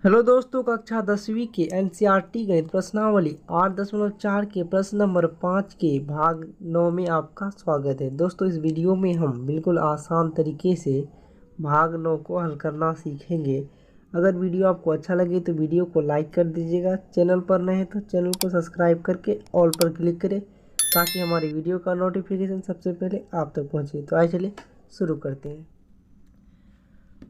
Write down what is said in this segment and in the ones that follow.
Hello दोस्तों, कक्षा 10वीं के एनसीईआरटी गणित प्रश्नावली 8.4 के प्रश्न नंबर 5 के भाग 9 में आपका स्वागत है। दोस्तों, इस वीडियो में हम बिल्कुल आसान तरीके से भाग 9 को हल करना सीखेंगे। अगर वीडियो आपको अच्छा लगे तो वीडियो को लाइक कर दीजिएगा। चैनल पर नए हैं तो चैनल को सब्सक्राइब करके ऑल पर क्लिक करें ताकि हमारी वीडियो का नोटिफिकेशन सबसे पहले आप तक पहुँचे। तो आइए चलिए शुरू करते हैं।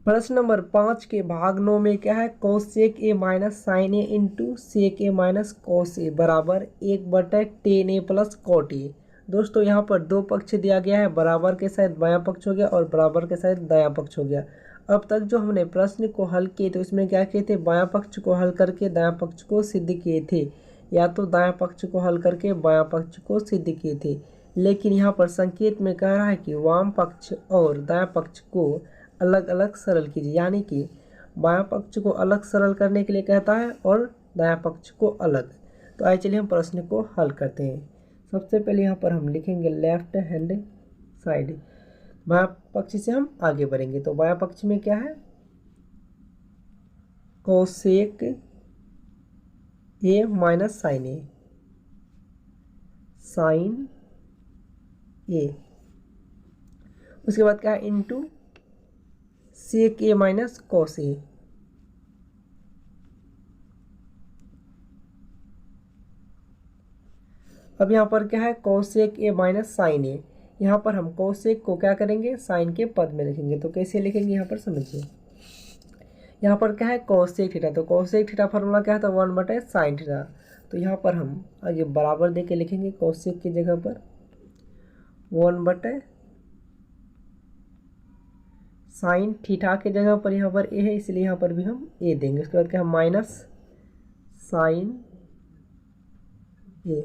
प्रश्न नंबर 5 के भाग 9 में क्या है, cosec A minus sine A into sec A minus cos A बराबर 1/10 ए प्लस कॉट ए। दोस्तों, यहाँ पर दो पक्ष दिया गया है, बराबर के साथ बायां पक्ष हो गया और बराबर के साथ दायां पक्ष हो गया। अब तक जो हमने प्रश्न को हल किए थे उसमें क्या किए थे, बायां पक्ष को हल करके दायां पक्ष को सिद्ध किए थे, या तो दायां पक्ष को हल करके बायां पक्ष को सिद्ध किए थे। लेकिन यहाँ पर संकेत में कह रहा है कि वाम पक्ष और दायां पक्ष को अलग अलग सरल कीजिए, यानी कि बायां पक्ष को अलग सरल करने के लिए कहता है और दायां पक्ष को अलग। तो आइए चलिए हम प्रश्न को हल करते हैं। सबसे पहले यहाँ पर हम लिखेंगे लेफ्ट हैंड साइड, बायां पक्ष से हम आगे बढ़ेंगे। तो बायां पक्ष में क्या है, cosec A minus sine A, sine A. उसके बाद क्या है, into sec A minus cos A. अब यहाँ पर क्या है, cosec A minus sine A. यहाँ पर हम कोसेक को क्या करेंगे, साइन के पद में लिखेंगे। तो कैसे लिखेंगे यहाँ पर समझिए। यहाँ पर क्या है, कोसेक थीटा। तो कोसेक थीटा फार्मूला क्या है, तो 1/sin थीटा। तो यहाँ पर हम आगे बराबर दे के लिखेंगे, कोसेक की जगह पर 1/sin थीटा के जगह पर यहाँ पर ए है, इसलिए यहाँ पर भी हम ए देंगे। उसके बाद क्या है, माइनस साइन ए।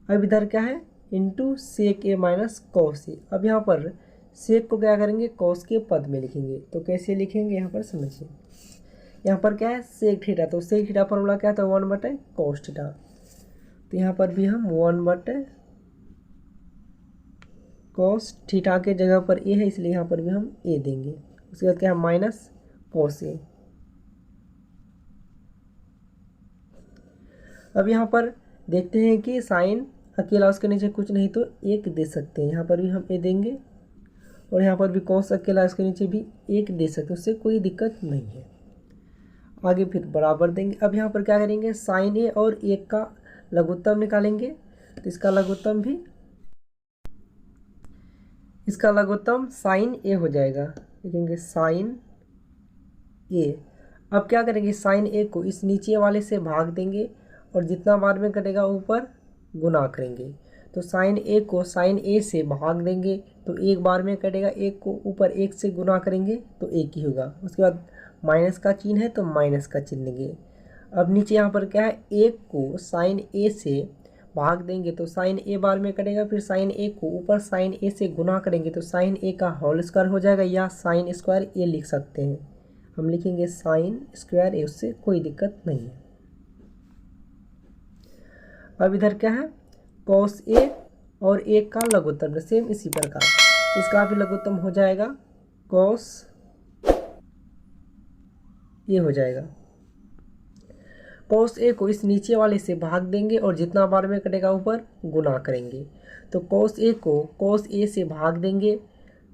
अब इधर क्या है, into sec A minus cos A. अब यहाँ पर सेक को क्या करेंगे, कॉस के पद में लिखेंगे। तो कैसे लिखेंगे यहाँ पर समझिए। यहाँ पर क्या है, सेक थीटा। तो सेक थीटा फॉर्मूला क्या है, तो 1/cos थीटा। तो यहाँ पर भी हम 1/cos थीटा के जगह पर ए है, इसलिए यहाँ पर भी हम ए देंगे। उसके बाद क्या है, माइनस कॉस ए। अब यहाँ पर देखते हैं कि साइन अकेला उसके नीचे कुछ नहीं तो एक दे सकते हैं, यहाँ पर भी हम ए देंगे। और यहाँ पर भी कॉस अकेला उसके नीचे भी एक दे सकते हैं, उससे कोई दिक्कत नहीं है। आगे फिर बराबर देंगे। अब यहाँ पर क्या करेंगे, साइन ए और एक का लघुत्तम निकालेंगे। तो इसका लघुत्तम साइन ए हो जाएगा। लिखेंगे साइन ए। अब क्या करेंगे, साइन ए को इस नीचे वाले से भाग देंगे और जितना बार में कटेगा ऊपर गुना करेंगे। तो साइन ए को साइन ए से भाग देंगे तो एक बार में कटेगा, एक को ऊपर एक से गुना करेंगे तो एक ही होगा। उसके बाद माइनस का चिन्ह है तो माइनस का चिन्ह देंगे। अब नीचे यहाँ पर क्या है, एक को साइन ए से भाग देंगे तो साइन ए बार में कटेगा, फिर साइन ए को ऊपर साइन ए से गुना करेंगे तो साइन ए का होल स्क्वायर हो जाएगा, या साइन स्क्वायर ए लिख सकते हैं। हम लिखेंगे साइन स्क्वायर ए, उससे कोई दिक्कत नहीं है। अब इधर क्या है, कॉस ए और एक का लघुत्तम सेम इसी प्रकार, इसका भी लघुत्तम हो जाएगा, कॉस ए हो जाएगा। कॉस ए को इस नीचे वाले से भाग देंगे और जितना बार में कटेगा ऊपर गुना करेंगे। तो कॉस ए को कॉस ए से भाग देंगे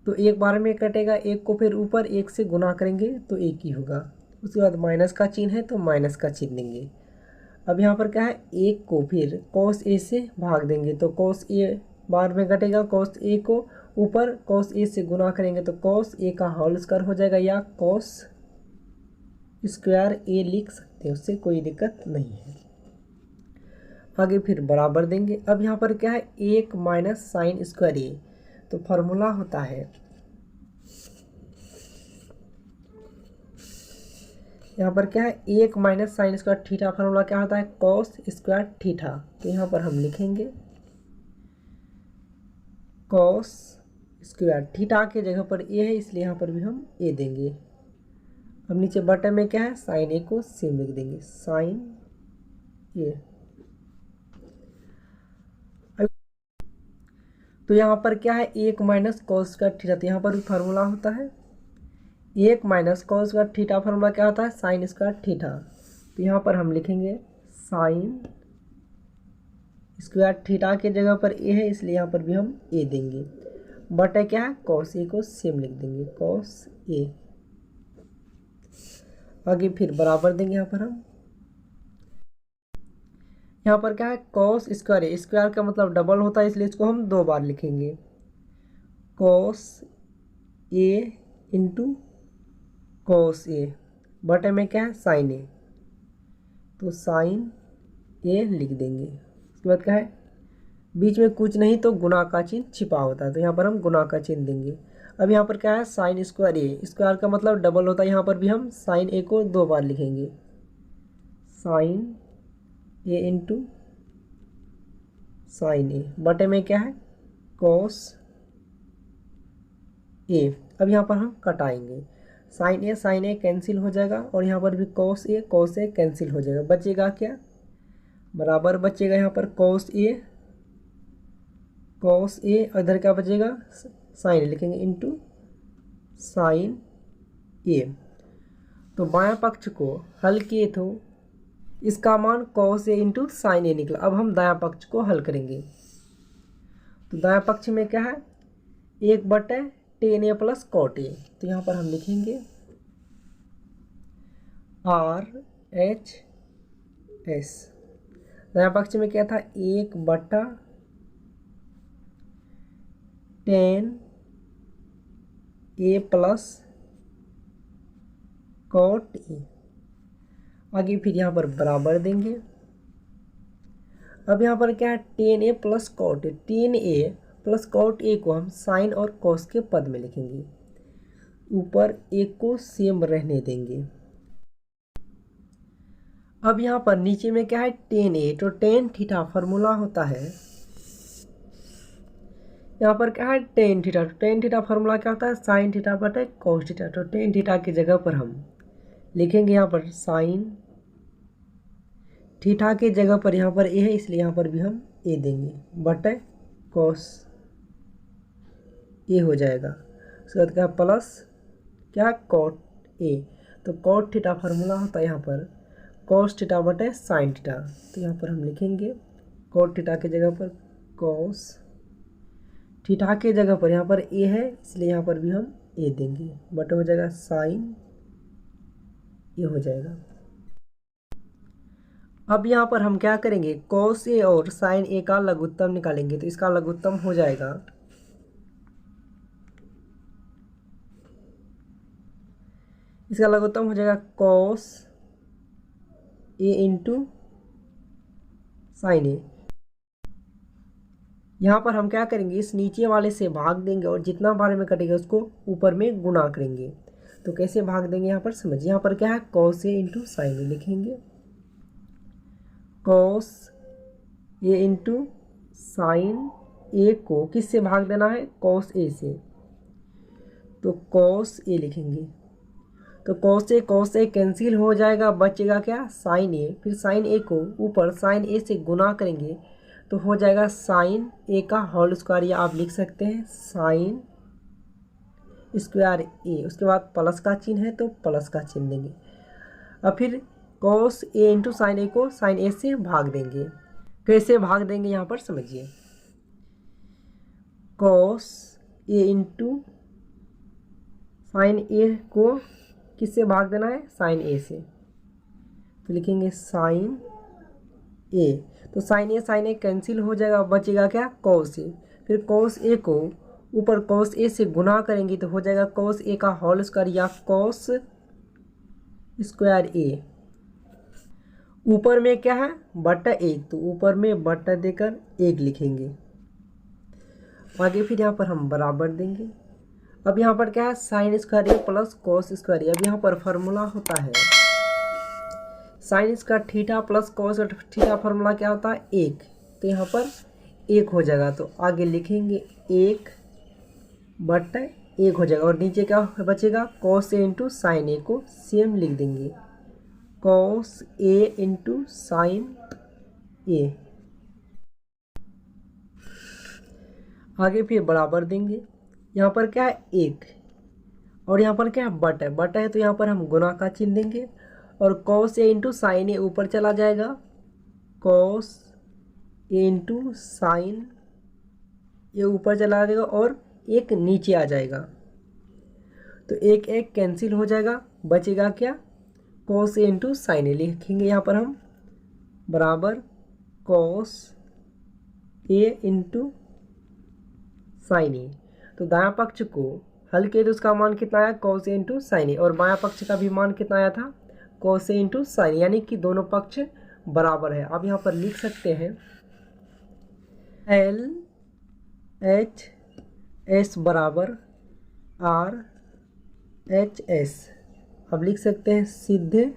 तो एक बार में कटेगा, एक को फिर ऊपर एक से गुना करेंगे तो एक ही होगा। उसके बाद माइनस का चिन्ह है तो माइनस का चिन्ह देंगे। अब यहाँ पर क्या है, एक को फिर कॉस ए से भाग देंगे तो कॉस ए बार में कटेगा, कॉस ए को ऊपर कॉस ए से गुना करेंगे तो कॉस ए का होल स्क्वायर हो जाएगा, या कॉस स्क्वायर ए लिख सकते हैं, उससे कोई दिक्कत नहीं है। आगे फिर बराबर देंगे। अब यहाँ पर क्या है, एक माइनस साइन स्क्वायर ए। तो फॉर्मूला होता है, यहाँ पर क्या है, एक minus sine square theta. Formula क्या होता है, कॉस स्क्वायर थीटा। तो यहाँ पर हम लिखेंगे कॉस स्क्वायर थीटा के जगह पर ए है, इसलिए यहाँ पर भी हम ए देंगे। अब नीचे बटन में क्या है, साइन ए को सेम लिख देंगे, साइन ए। तो यहाँ पर क्या है, एक माइनस कॉस स्क्वायर थीटा। तो यहाँ पर भी फार्मूला होता है 1 minus cos square theta formula क्या होता है, साइन स्क्वायर थीटा। तो यहाँ पर हम लिखेंगे साइन स्क्वायर थीटा के जगह पर ए है, इसलिए यहाँ पर भी हम ए देंगे। बटे क्या है, कॉस ए को सेम लिख देंगे, कॉस ए। आगे फिर बराबर देंगे यहाँ पर हम। यहाँ पर क्या है, कॉस स्क्वायर है, स्क्वायर का मतलब डबल होता है, इसलिए इसको हम 2 बार लिखेंगे, cos A into cos A. बटे में क्या है, साइन ए, तो साइन ए लिख देंगे। उसके बाद क्या है, बीच में कुछ नहीं तो गुना का चिन्ह छिपा होता है, तो यहाँ पर हम गुना का चिन्ह देंगे। अब यहाँ पर क्या है, साइन स्क्वायर ए, स्क्वायर का मतलब डबल होता है, यहाँ पर भी हम साइन ए को 2 बार लिखेंगे, साइन ए इंटू साइन ए। बटे में क्या है, कॉस ए। अब यहाँ पर हम कटाएंगे, साइन ए कैंसिल हो जाएगा, और यहाँ पर भी कॉस ए कैंसिल हो जाएगा, बचेगा क्या, बराबर बचेगा यहाँ पर कॉस ए, और इधर क्या बचेगा, साइन लिखेंगे इंटू साइन ए। तो बायां पक्ष को हल किए तो इसका मान कॉस ए इंटू साइन ए निकला। अब हम दायां पक्ष को हल करेंगे, तो दायां पक्ष में क्या है, 1/tan ए प्लस कॉट ए। तो यहाँ पर हम लिखेंगे RHS। दायां पक्ष में क्या था, 1/tan ए प्लस कॉट ए। आगे फिर यहाँ पर बराबर देंगे। अब यहाँ पर क्या है, tan A plus cot A, tan A plus cot A को हम साइन और कॉस के पद में लिखेंगे, ऊपर एक को सेम रहने देंगे। अब यहाँ पर नीचे में क्या है, tan ए, तो tan थीटा फार्मूला होता है, यहाँ पर क्या है, tan थीटा, तो tan थीटा फार्मूला क्या होता है, साइन थीटा बटे कॉस थीटा। तो tan थीटा की जगह पर हम लिखेंगे यहाँ पर साइन थीटा के जगह पर यहाँ पर ए है, इसलिए यहाँ पर भी हम ए देंगे, बटे कॉस ए हो जाएगा। उसके बाद क्या, प्लस क्या, कॉट ए। तो कॉट थीटा फार्मूला होता है यहाँ पर कॉस थीटा बटे साइन थीटा। तो यहाँ पर हम लिखेंगे कॉट थीटा के जगह पर कॉस थीटा के जगह पर यहाँ पर ए है, इसलिए यहाँ पर भी हम ए देंगे, बटे हो जाएगा साइन ए हो जाएगा। अब यहाँ पर हम क्या करेंगे, कॉस ए और साइन ए का लघुत्तम निकालेंगे। तो इसका लघुत्तम हो जाएगा, इसका लघुत्तम हो जाएगा cos A into sine A. यहाँ पर हम क्या करेंगे, इस नीचे वाले से भाग देंगे और जितना बारे में कटेगा उसको ऊपर में गुणा करेंगे। तो कैसे भाग देंगे, यहाँ पर समझिए, यहाँ पर क्या है, कॉस ए इंटू साइन ए लिखेंगे, कॉस ए इंटू साइन ए को किससे भाग देना है, कॉस ए से, तो कॉस ए लिखेंगे। तो कॉस ए कैंसिल हो जाएगा, बचेगा क्या, साइन ए। फिर साइन ए को ऊपर साइन ए से गुना करेंगे तो हो जाएगा साइन ए का होल स्क्वायर, या आप लिख सकते हैं साइन स्क्वायर ए। उसके बाद प्लस का चिन्ह है तो प्लस का चिन्ह देंगे। अब फिर कॉस ए इंटू साइन ए को साइन ए से भाग देंगे। कैसे भाग देंगे यहाँ पर समझिए, कॉस ए इंटू साइन ए को किससे भाग देना है, साइन ए से, तो लिखेंगे साइन ए। तो साइन ए कैंसिल हो जाएगा, बचेगा क्या, कॉस ए। फिर कॉस ए को ऊपर कॉस ए से गुना करेंगे तो हो जाएगा कॉस ए का होल स्क्वायर, या कॉस स्क्वायर ए। ऊपर में क्या है, बटा एक, तो ऊपर में बटा देकर एक लिखेंगे। आगे फिर यहाँ पर हम बराबर देंगे। अब यहाँ पर क्या है, साइन स्क्वायर ए प्लस कॉस स्क्वायर ए। अब यहाँ पर फार्मूला होता है sine square theta plus cos theta, formula क्या होता है, एक। तो यहाँ पर एक हो जाएगा, तो आगे लिखेंगे एक बटा एक हो जाएगा, और नीचे क्या बचेगा, कॉस ए इंटू साइन ए को सेम लिख देंगे, कॉस ए इंटू साइन ए। आगे फिर बराबर देंगे। यहाँ पर क्या है, एक, और यहाँ पर क्या है, बट है, बट है तो यहाँ पर हम गुना का चिन्ह देंगे और कॉस ए इंटू साइन ए ऊपर चला जाएगा, कॉस ए इंटू साइन ये ऊपर चला जाएगा और एक नीचे आ जाएगा, तो एक एक कैंसिल हो जाएगा, बचेगा क्या, कॉस ए इंटू साइन ए लिखेंगे यहाँ पर हम बराबर कॉस ए इंटू साइन ए। तो दायां पक्ष को हल किए तो उसका मान कितना आया, कॉस ए इंटू साइन ए, और बायां पक्ष का भी मान कितना आया था, कॉस ए इंटू साइन, यानी कि दोनों पक्ष बराबर है। अब यहाँ पर लिख सकते हैं एल एच एस बराबर आर एच एस। अब लिख सकते हैं सिद्ध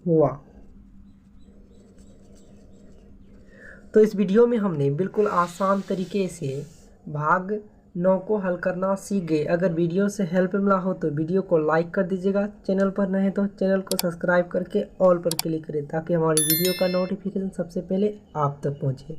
हुआ। तो इस वीडियो में हमने बिल्कुल आसान तरीके से भाग 9 को हल करना सीख गए। अगर वीडियो से हेल्प मिला हो तो वीडियो को लाइक कर दीजिएगा, चैनल पर नए हैं तो चैनल को सब्सक्राइब करके ऑल पर क्लिक करें ताकि हमारी वीडियो का नोटिफिकेशन सबसे पहले आप तक पहुंचे।